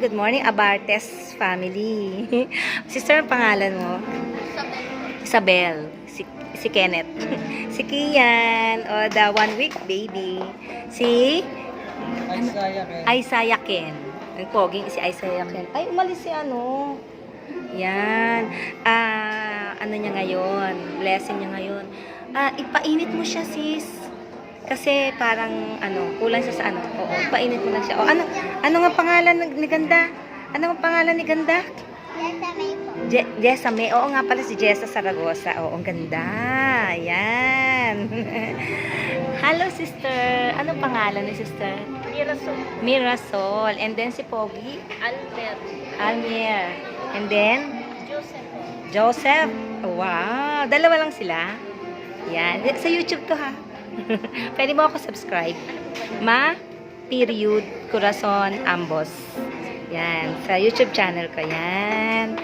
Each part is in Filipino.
good morning, Abartes family. Sister, ang pangalan mo? Isabel. Si Kenneth. Si Kian. O, the 1 week baby. Si? Isaiah Ken. Ang poging si Isaiah Ken. Ay, umalis si ano. Yan. Ano niya ngayon? Blessing niya ngayon. Ipainit mo siya, sis. Kasi parang, kulang siya sa Oo, ipainit mo lang siya. O, ano nga pangalan ni Ganda? Ano nga pangalan ni Ganda? Jessa May. Oo nga pala, si Jessa Saragosa. Oo, ang ganda. Ayan. Hello, sister. Anong pangalan ni sister? Mirasol. And then si Pogi? Almer. And then? Joseph. Wow. Dalawa lang sila. Yan. Sa YouTube to, ha? Pwede mo ako subscribe. Corazon Ambos. Yan. Sa YouTube channel ko. Yan.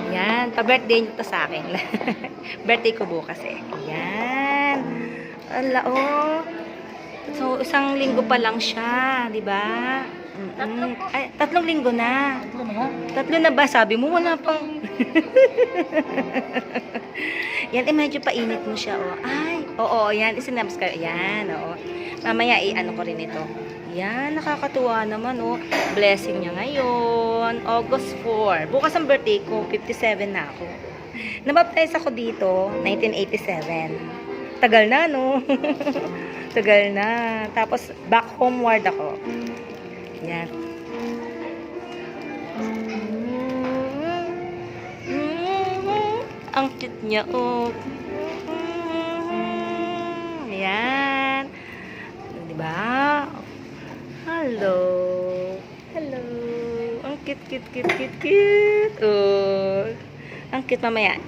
Yan. Pa-birthday nyo to sa akin. Birthday ko bukas eh. Yan. Ala, oh. So, 1 linggo pa lang siya. Diba? Ay, 3 linggo na. 3 na ba? Sabi mo, wala pang... Yan, medyo painit mo siya, oh. Ay, oo, yan. Isinabs ka. Yan, oo. Mamaya, ko rin ito. Yan, nakakatuwa naman, oh. Blessing niya ngayon. August 4. Bukas ang birthday ko. 57 na ako. Nabaptize ako dito, 1987. Tagal na, no? Tagal na. Tapos, back homeward ako. Yan. Ang cute niya, oh. Yan. Diba? Hello. Hello. Ang cute. Oh. Ang cute. Mamaya,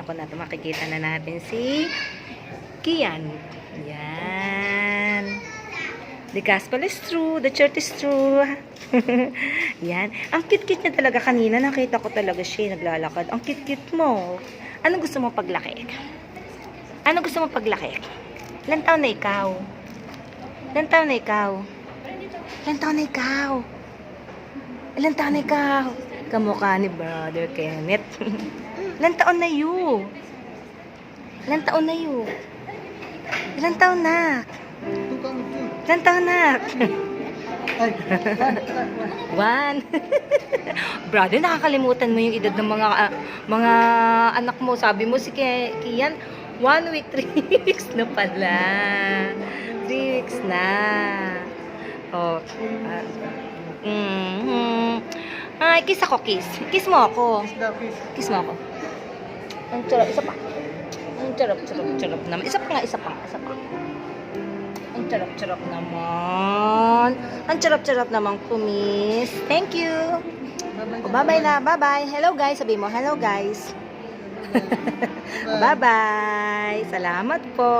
ko na ito. Makikita na natin si Kian. Yan. The gospel is true. The church is true. Yan. Ang cute niya talaga kanina. Nakita ko talaga siya naglalakad. Ang cute mo. Anong gusto mo paglaki? Ilan taon na ikaw? Ilan taon na ikaw? Kamukha ni Brother Kenneth. Ilan taon na you? Ilan taon na? One. Brother, nakakalimutan mo yung edad ng mga anak mo. Sabi mo si Kian, 1 week, 3 weeks na pala. 3 weeks na. Oh. Ay, kiss ako, kiss. Kiss mo ako. Ang charap, isa pa. Ang charap naman. Isa pa. Ang charap naman. Ang charap naman, kumis. Thank you. Bye-bye na. Bye-bye. Hello, guys. Sabi mo, hello, guys. Bye-bye. Salamat po.